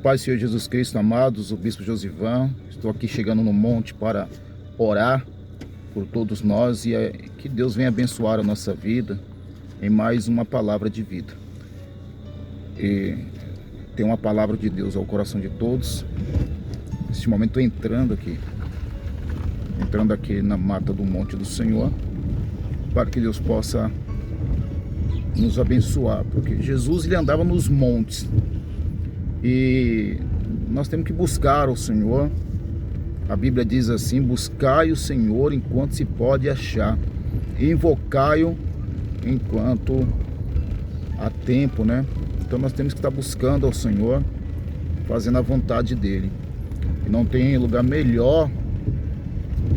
paz do Senhor Jesus Cristo, amados, o Bispo Josivan. Estou aqui chegando no monte para orar por todos nós e que Deus venha abençoar a nossa vida em mais uma palavra de vida. E tem uma palavra de Deus ao coração de todos. Neste momento estou entrando aqui na mata do monte do Senhor, para que Deus possa nos abençoar, porque Jesus ele andava nos montes e nós temos que buscar o Senhor. A Bíblia diz assim: buscai o Senhor enquanto se pode achar, e invocai-o enquanto há tempo, né? Então nós temos que estar buscando ao Senhor, fazendo a vontade dele, e não tem lugar melhor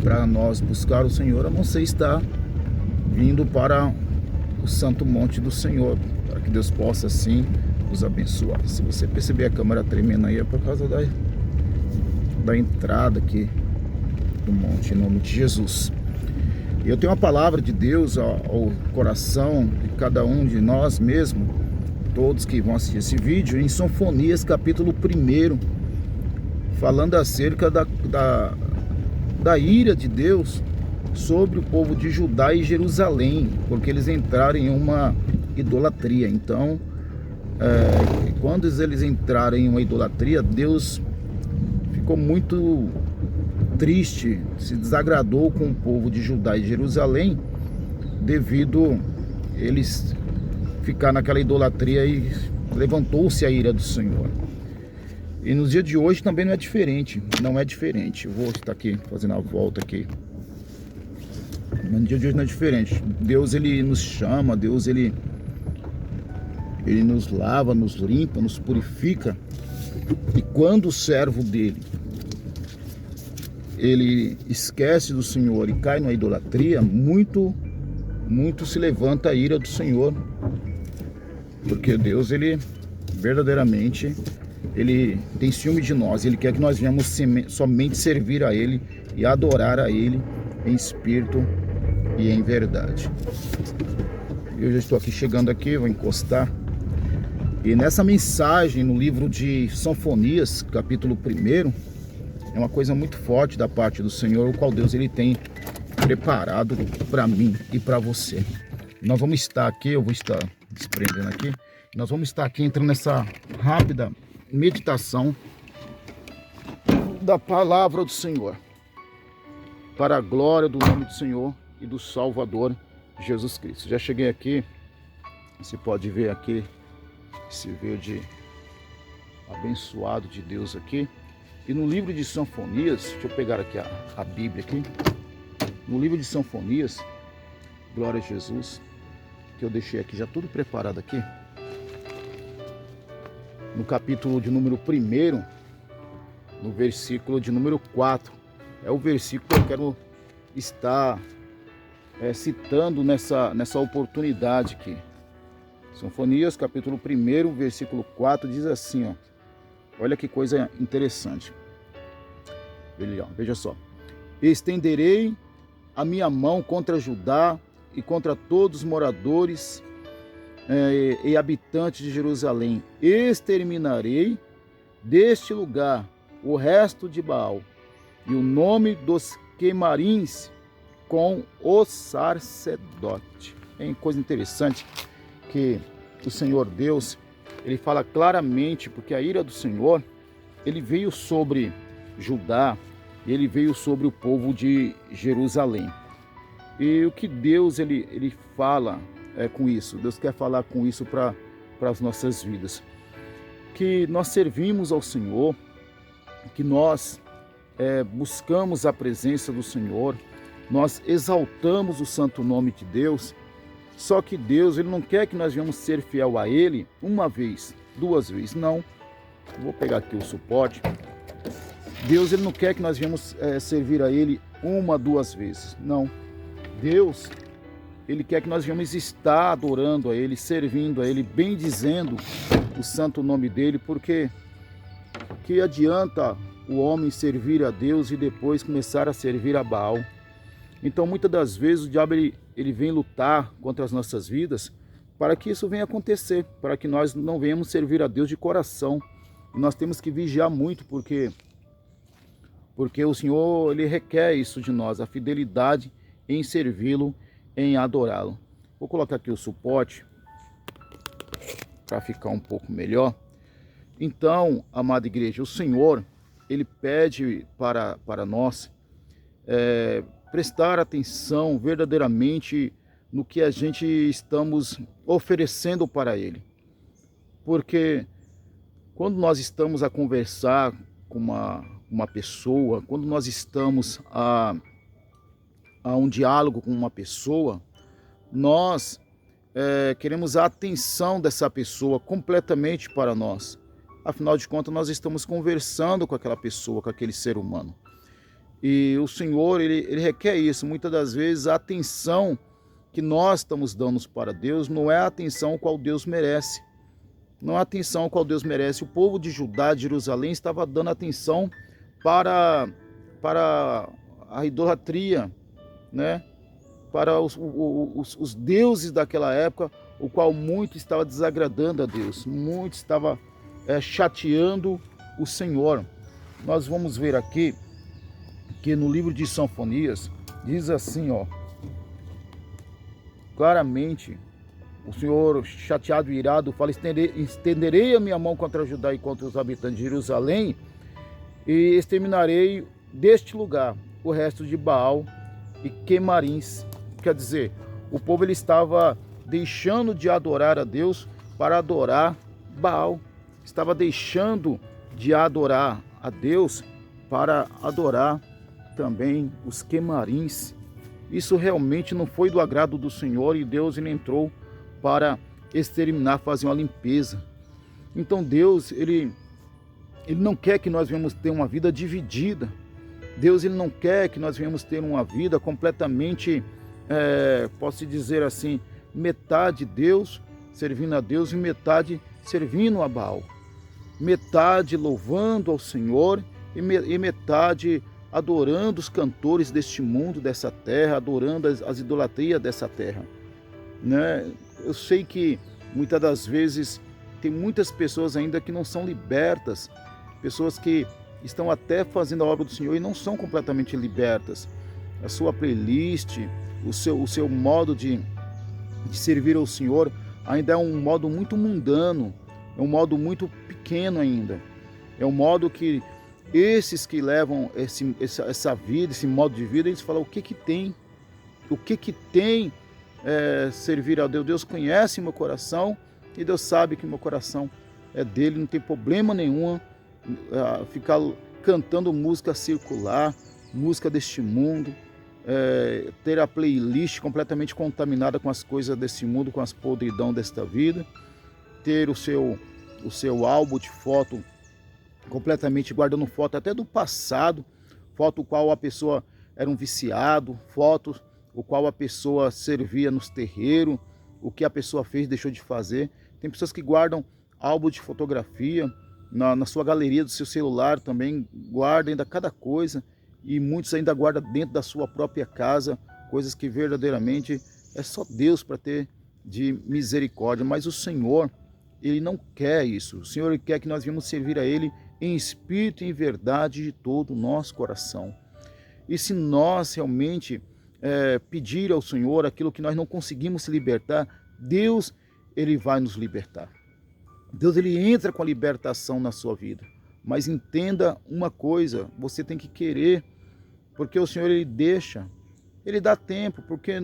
para nós buscar o Senhor a não ser estar vindo para o santo monte do Senhor, para que Deus possa assim nos abençoar. Se você perceber a câmera tremendo aí, é por causa da entrada aqui do monte, em nome de Jesus. E eu tenho uma palavra de Deus ao coração de cada um de nós mesmo, todos que vão assistir esse vídeo, em Sofonias capítulo 1, falando acerca da ira de Deus sobre o povo de Judá e Jerusalém, porque eles entraram em uma idolatria. Então, quando eles entraram em uma idolatria, Deus ficou muito triste, se desagradou com o povo de Judá e Jerusalém, devido eles ficar naquela idolatria, e levantou-se a ira do Senhor. E no dia de hoje também não é diferente, Eu vou estar aqui fazendo a volta aqui. No dia de hoje não é diferente. Deus ele nos chama, Deus ele nos lava, nos limpa, nos purifica. E quando o servo dele ele esquece do Senhor e cai na idolatria, muito se levanta a ira do Senhor, porque Deus ele verdadeiramente ele tem ciúme de nós. Ele quer que nós venhamos somente servir a ele e adorar a ele em espírito e em verdade. Eu já estou aqui chegando aqui, vou encostar. E nessa mensagem no livro de Sofonias, capítulo 1, é uma coisa muito forte da parte do Senhor, o qual Deus ele tem preparado para mim e para você. Nós vamos estar aqui, eu vou estar desprendendo aqui. Nós vamos estar aqui entrando nessa rápida meditação da palavra do Senhor, para a glória do nome do Senhor e do Salvador Jesus Cristo. Já cheguei aqui, você pode ver aqui esse verde abençoado de Deus aqui. E no livro de Sofonias, deixa eu pegar aqui a Bíblia aqui. No livro de Sofonias, glória a Jesus, que eu deixei aqui já tudo preparado aqui. No capítulo de número 1, no versículo de número 4. É o versículo que eu quero estar citando nessa oportunidade aqui. Sofonias, capítulo 1, versículo 4, diz assim, ó. Olha que coisa interessante. Veja só. Estenderei a minha mão contra Judá e contra todos os moradores e habitantes de Jerusalém. Exterminarei deste lugar o resto de Baal e o nome dos queimarins com o sacerdote. É coisa interessante que o Senhor Deus, ele fala claramente, porque a ira do Senhor, ele veio sobre Judá, ele veio sobre o povo de Jerusalém. E o que Deus ele fala com isso? Deus quer falar com isso para as nossas vidas. Que nós servimos ao Senhor, que nós buscamos a presença do Senhor, nós exaltamos o santo nome de Deus. Só que Deus ele não quer que nós venhamos ser fiel a Ele uma vez, duas vezes, não. Vou pegar aqui o suporte. Deus ele não quer que nós venhamos servir a Ele uma, duas vezes, não. Deus ele quer que nós venhamos estar adorando a Ele, servindo a Ele, bendizendo o santo nome dEle, porque que adianta o homem servir a Deus e depois começar a servir a Baal? Então, muitas das vezes, o diabo ele vem lutar contra as nossas vidas para que isso venha acontecer, para que nós não venhamos servir a Deus de coração, E nós temos que vigiar muito, porque o Senhor, Ele requer isso de nós, a fidelidade em servi-lo, em adorá-lo. Vou colocar aqui o suporte para ficar um pouco melhor. Então, amada igreja, o Senhor, Ele pede para nós prestar atenção verdadeiramente no que a gente estamos oferecendo para Ele. Porque quando nós estamos a conversar com uma pessoa, quando nós estamos a um diálogo com uma pessoa, nós queremos a atenção dessa pessoa completamente para nós. Afinal de contas, nós estamos conversando com aquela pessoa, com aquele ser humano. E o Senhor, ele requer isso. Muitas das vezes a atenção que nós estamos dando para Deus não é a atenção qual Deus merece. Não é a atenção qual Deus merece. O povo de Judá, de Jerusalém, estava dando atenção para a idolatria, né? Para os deuses daquela época, o qual muito estava desagradando a Deus, muito estava chateando o Senhor. Nós vamos ver aqui que no livro de Sinfonias diz assim, ó, claramente, o Senhor chateado e irado fala: estenderei a minha mão contra Judá e contra os habitantes de Jerusalém e exterminarei deste lugar o resto de Baal e Quemarins. Quer dizer, o povo ele estava deixando de adorar a Deus para adorar Baal. Estava deixando de adorar a Deus para adorar também os Quemarins. Isso realmente não foi do agrado do Senhor, e Deus ele entrou para exterminar, fazer uma limpeza. Então Deus ele não quer que nós venhamos ter uma vida dividida. Deus ele não quer que nós venhamos ter uma vida completamente, posso dizer assim, metade Deus, servindo a Deus, e metade servindo a Baal. Metade louvando ao Senhor e metade adorando os cantores deste mundo, dessa terra, adorando as idolatrias dessa terra, né? Eu sei que muitas das vezes tem muitas pessoas ainda que não são libertas, pessoas que estão até fazendo a obra do Senhor e não são completamente libertas. A sua playlist, o seu modo de servir ao Senhor ainda é um modo muito mundano, é um modo muito pequeno ainda, é um modo que esses que levam essa vida, esse modo de vida, eles falam: o que tem? O que tem servir a Deus? Deus conhece meu coração e Deus sabe que meu coração é dele, não tem problema nenhum ficar cantando música circular, música deste mundo, ter a playlist completamente contaminada com as coisas desse mundo, com as podridão desta vida, ter o seu álbum de foto completamente guardando foto até do passado, foto qual a pessoa era um viciado, fotos o qual a pessoa servia nos terreiros, o que a pessoa fez, deixou de fazer. Tem pessoas que guardam álbum de fotografia na sua galeria do seu celular, também guardam ainda cada coisa, e muitos ainda guardam dentro da sua própria casa, coisas que verdadeiramente é só Deus para ter de misericórdia. Mas o Senhor, Ele não quer isso. O Senhor ele quer que nós venhamos servir a Ele em espírito e em verdade de todo o nosso coração. E se nós realmente pedir ao Senhor aquilo que nós não conseguimos se libertar, Deus ele vai nos libertar. Deus ele entra com a libertação na sua vida. Mas entenda uma coisa, você tem que querer, porque o Senhor ele deixa, ele dá tempo, porque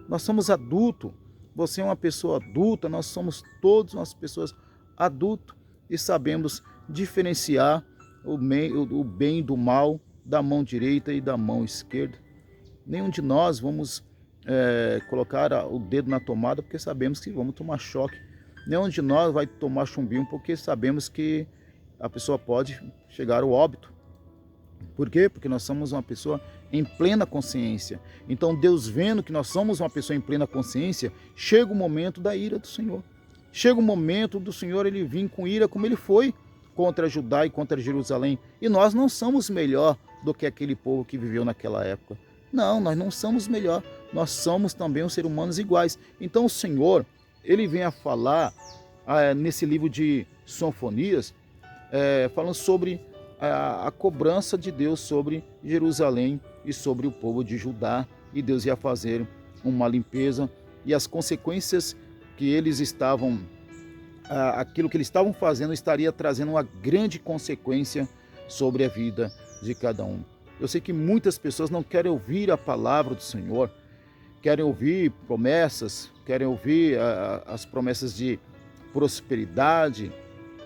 nós somos adultos, você é uma pessoa adulta, nós somos todos umas pessoas adultas e sabemos diferenciar o bem do mal da mão direita e da mão esquerda. Nenhum de nós vamos colocar o dedo na tomada porque sabemos que vamos tomar choque. Nenhum de nós vai tomar chumbinho porque sabemos que a pessoa pode chegar ao óbito. Por quê? Porque nós somos uma pessoa em plena consciência. Então Deus, vendo que nós somos uma pessoa em plena consciência, chega o momento da ira do Senhor. Chega o momento do Senhor ele vir com ira como ele foi contra Judá e contra Jerusalém. E nós não somos melhor do que aquele povo que viveu naquela época. Não, nós não somos melhor. Nós somos também os seres humanos iguais. Então o Senhor, ele vem a falar nesse livro de Sinfonias, falando sobre a cobrança de Deus sobre Jerusalém e sobre o povo de Judá, e Deus ia fazer uma limpeza, e as consequências que eles estavam, aquilo que eles estavam fazendo estaria trazendo uma grande consequência sobre a vida de cada um. Eu sei que muitas pessoas não querem ouvir a palavra do Senhor, querem ouvir promessas, querem ouvir as promessas de prosperidade,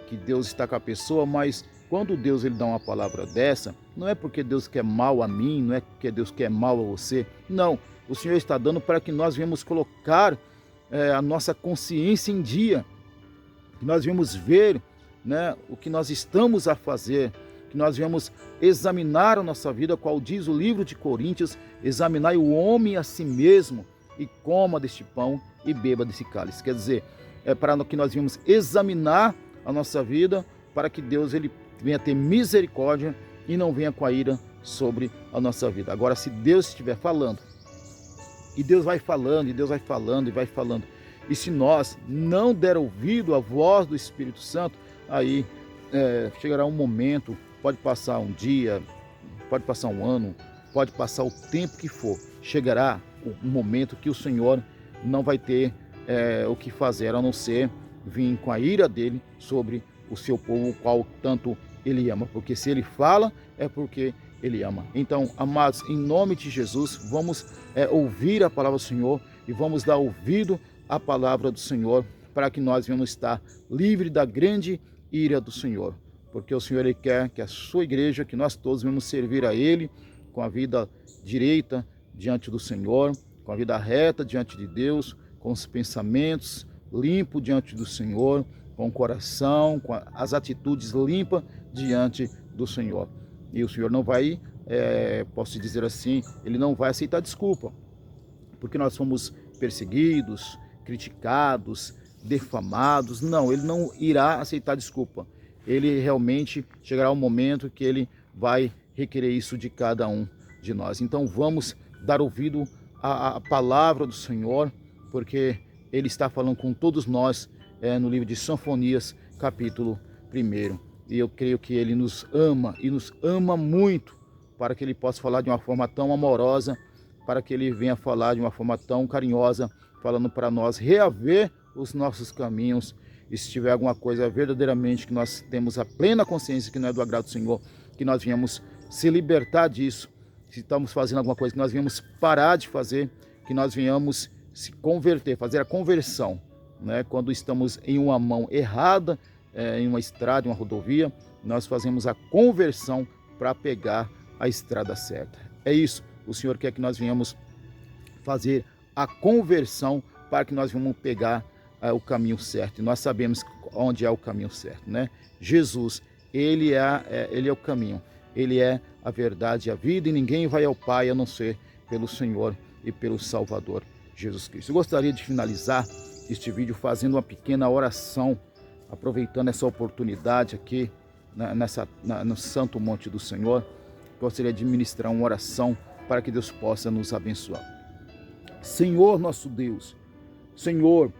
que Deus está com a pessoa, mas quando Deus ele dá uma palavra dessa, não é porque Deus quer mal a mim, não é porque Deus quer mal a você, não. O Senhor está dando para que nós venhamos colocar a nossa consciência em dia, que nós venhamos ver, né, o que nós estamos a fazer, que nós venhamos examinar a nossa vida, qual diz o livro de Coríntios, examinar o homem a si mesmo e coma deste pão e beba desse cálice. Quer dizer, é para que nós venhamos examinar a nossa vida, para que Deus ele venha ter misericórdia e não venha com a ira sobre a nossa vida. Agora, se Deus estiver falando, e Deus vai falando, e Deus vai falando, e vai falando, e se nós não der ouvido à voz do Espírito Santo, aí chegará um momento, pode passar um dia, pode passar um ano, pode passar o tempo que for, chegará um momento que o Senhor não vai ter o que fazer, a não ser vir com a ira dele sobre o seu povo, o qual tanto ele ama, porque se ele fala, é porque ele ama. Então, amados, em nome de Jesus, vamos ouvir a palavra do Senhor e vamos dar ouvido à palavra do Senhor, para que nós venhamos estar livres da grande ira do Senhor, porque o Senhor ele quer que a sua igreja, que nós todos venhamos servir a Ele com a vida direita diante do Senhor, com a vida reta diante de Deus, com os pensamentos limpos diante do Senhor, com o coração, com as atitudes limpas diante do Senhor. E o Senhor não vai, posso dizer assim, Ele não vai aceitar desculpa, porque nós fomos perseguidos, criticados, defamados. Não, Ele não irá aceitar desculpa. Ele realmente chegará um momento que Ele vai requerer isso de cada um de nós. Então vamos dar ouvido à palavra do Senhor, porque Ele está falando com todos nós no livro de Sinfonias, capítulo 1. E eu creio que Ele nos ama, e nos ama muito, para que Ele possa falar de uma forma tão amorosa, para que Ele venha falar de uma forma tão carinhosa, falando para nós reaver os nossos caminhos. E se tiver alguma coisa verdadeiramente que nós temos a plena consciência que não é do agrado do Senhor, que nós venhamos se libertar disso. Se estamos fazendo alguma coisa, que nós venhamos parar de fazer, que nós venhamos se converter, fazer a conversão, né? Quando estamos em uma mão errada, em uma estrada, em uma rodovia, nós fazemos a conversão para pegar a estrada certa. É isso, o Senhor quer que nós venhamos fazer a conversão para que nós venhamos pegar o caminho certo. E nós sabemos onde é o caminho certo, né? Jesus, Ele é o caminho, Ele é a verdade e a vida, e ninguém vai ao Pai a não ser pelo Senhor e pelo Salvador Jesus Cristo. Eu gostaria de finalizar este vídeo fazendo uma pequena oração, aproveitando essa oportunidade aqui no Santo Monte do Senhor. Gostaria de ministrar uma oração para que Deus possa nos abençoar. Senhor nosso Deus, Senhor,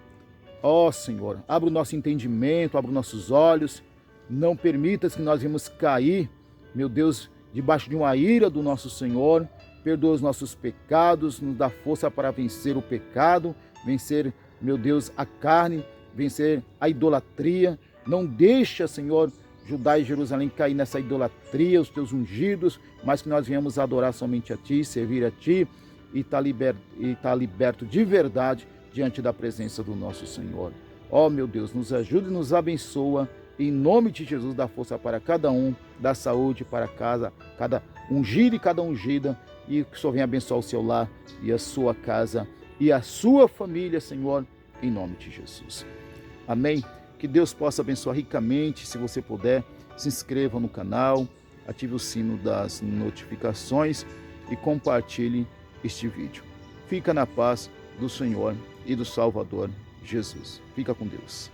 ó Senhor, abra o nosso entendimento, abra os nossos olhos, não permitas que nós venhamos cair, meu Deus, debaixo de uma ira do nosso Senhor. Perdoa os nossos pecados, nos dá força para vencer o pecado, vencer, meu Deus, a carne, vencer a idolatria. Não deixa, Senhor, Judá e Jerusalém cair nessa idolatria, os teus ungidos, mas que nós venhamos adorar somente a Ti, servir a Ti e estar liberto de verdade diante da presença do nosso Senhor. Ó meu Deus, nos ajude e nos abençoa, em nome de Jesus. Dá força para cada um, dá saúde para casa, cada ungido e cada ungida, e que o Senhor venha abençoar o seu lar e a sua casa e a sua família, Senhor, em nome de Jesus. Amém? Que Deus possa abençoar ricamente. Se você puder, se inscreva no canal, ative o sino das notificações e compartilhe este vídeo. Fica na paz do Senhor e do Salvador Jesus. Fica com Deus.